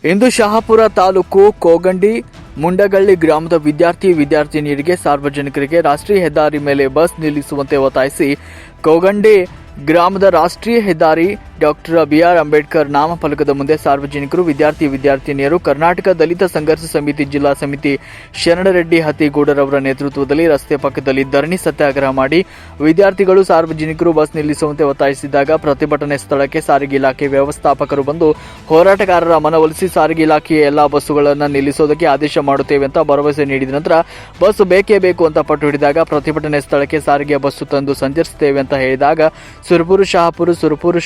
ಇಂದು ಶಹಾಪುರ ತಾಲೂಕು ಕೋಗಂಡಿ ಮುಂಡಗಳ್ಳಿ ಗ್ರಾಮದ ವಿದ್ಯಾರ್ಥಿನಿಯರಿಗೆ ಸಾರ್ವಜನಿಕರಿಗೆ ರಾಷ್ಟ್ರೀಯ ಹೆದ್ದಾರಿ ಮೇಲೆ ಬಸ್ ನಿಲ್ಲಿಸುವಂತೆ ಒತ್ತಾಯಿಸಿ ಕೋಗಂಡಿ ಗ್ರಾಮದ ರಾಷ್ಟ್ರೀಯ ಹೆದ್ದಾರಿ ಡಾಕ್ಟರ್ ಬಿ.ಆರ್. ಅಂಬೇಡ್ಕರ್ ನಾಮಫಲಕದ ಮುಂದೆ ಸಾರ್ವಜನಿಕರು ವಿದ್ಯಾರ್ಥಿನಿಯರು ಕರ್ನಾಟಕ ದಲಿತ ಸಂಘರ್ಷ ಸಮಿತಿ ಜಿಲ್ಲಾ ಸಮಿತಿ ಶರಣರೆಡ್ಡಿ ಹತ್ತಿಗೂಡರವರ ನೇತೃತ್ವದಲ್ಲಿ ರಸ್ತೆ ಪಕ್ಕದಲ್ಲಿ ಧರಣಿ ಸತ್ಯಾಗ್ರಹ ಮಾಡಿ ವಿದ್ಯಾರ್ಥಿಗಳು ಸಾರ್ವಜನಿಕರು ಬಸ್ ನಿಲ್ಲಿಸುವಂತೆ ಒತ್ತಾಯಿಸಿದಾಗ ಪ್ರತಿಭಟನೆ ಸ್ಥಳಕ್ಕೆ ಸಾರಿಗೆ ಇಲಾಖೆ ವ್ಯವಸ್ಥಾಪಕರು ಬಂದು ಹೋರಾಟಗಾರರ ಮನವೊಲಿಸಿ ಸಾರಿಗೆ ಇಲಾಖೆಯ ಎಲ್ಲಾ ಬಸ್ಸುಗಳನ್ನು ನಿಲ್ಲಿಸೋದಕ್ಕೆ ಆದೇಶ ಮಾಡುತ್ತೇವೆ ಅಂತ ಭರವಸೆ ನೀಡಿದ ನಂತರ ಬಸ್ ಬೇಕೇ ಬೇಕು ಅಂತ ಪಟ್ಟು ಹಿಡಿದಾಗ ಪ್ರತಿಭಟನೆ ಸ್ಥಳಕ್ಕೆ ಸಾರಿಗೆ ಬಸ್ಸು ತಂದು ಸಂಚರಿಸುತ್ತೇವೆ ಅಂತ ಹೇಳಿದಾಗ ಸುರಪುರ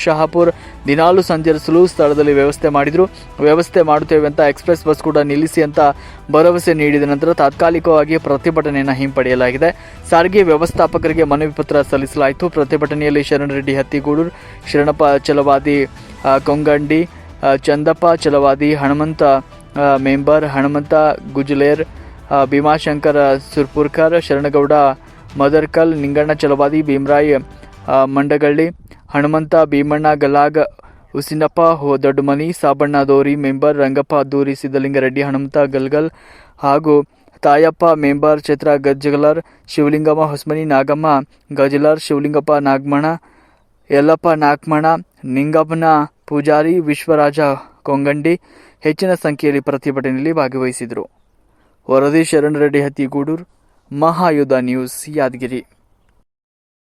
ಶಹಾಪುರ ದಿನಾಲು ಸಂಚರಿಸಲು ಸ್ಥಳದಲ್ಲಿ ವ್ಯವಸ್ಥೆ ಮಾಡುತ್ತೇವೆ ಅಂತ ಎಕ್ಸ್ಪ್ರೆಸ್ ಬಸ್ ಕೂಡ ನಿಲ್ಲಿಸಿ ಅಂತ ಭರವಸೆ ನೀಡಿದ ನಂತರ ತಾತ್ಕಾಲಿಕವಾಗಿ ಪ್ರತಿಭಟನೆಯನ್ನು ಹಿಂಪಡೆಯಲಾಗಿದೆ. ಸಾರಿಗೆ ವ್ಯವಸ್ಥಾಪಕರಿಗೆ ಮನವಿ ಪತ್ರ ಸಲ್ಲಿಸಲಾಯಿತು. ಪ್ರತಿಭಟನೆಯಲ್ಲಿ ಶರಣರೆಡ್ಡಿ ಹತ್ತಿಗೂಡೂರು, ಶರಣಪ್ಪ ಚಲವಾದಿ ಕೊಂಗಂಡಿ, ಚಂದಪ್ಪ ಚಲವಾದಿ, ಹನುಮಂತ ಮೆಂಬರ್, ಹನುಮಂತ ಗುಜಲೇರ್, ಭೀಮಾಶಂಕರ ಸುರ್ಪುರ್ಕರ್, ಶರಣಗೌಡ ಮದರ್ಕಲ್, ನಿಂಗಣ್ಣ ಚಲವಾದಿ, ಭೀಮರಾಯ್ ಮಂಡಗಳ್ಳಿ, ಹನುಮಂತ ಭೀಮಣ್ಣ ಗಲಾಗ್, ಹುಸಿನಪ್ಪ ದೊಡ್ಡಮನಿ, ಸಾಬಣ್ಣ ದೋರಿ ಮೆಂಬರ್, ರಂಗಪ್ಪ ಅದ್ದೂರಿ, ಸಿದ್ದಲಿಂಗರೆಡ್ಡಿ, ಹನುಮಂತ ಗಲ್ಗಲ್ ಹಾಗೂ ತಾಯಪ್ಪ ಮೆಂಬರ್, ಚೈತ್ರ ಗಜ್ಜಗಲರ್, ಶಿವಲಿಂಗಮ್ಮ ಹೊಸಮನಿ, ನಾಗಮ್ಮ ಗಜಲರ್, ಶಿವಲಿಂಗಪ್ಪ ನಾಗಮಣ, ಯಲ್ಲಪ್ಪ ನಾಗಮಣ, ನಿಂಗಪ್ಪನ ಪೂಜಾರಿ, ವಿಶ್ವರಾಜ ಕೊಂಗಂಡಿ ಹೆಚ್ಚಿನ ಸಂಖ್ಯೆಯಲ್ಲಿ ಪ್ರತಿಭಟನೆಯಲ್ಲಿ ಭಾಗವಹಿಸಿದರು. ವರದಿ ಶರಣರೆಡ್ಡಿ ಹತ್ತಿಗೂಡೂರು, ಮಹಾಯುಧ ನ್ಯೂಸ್, ಯಾದಗಿರಿ.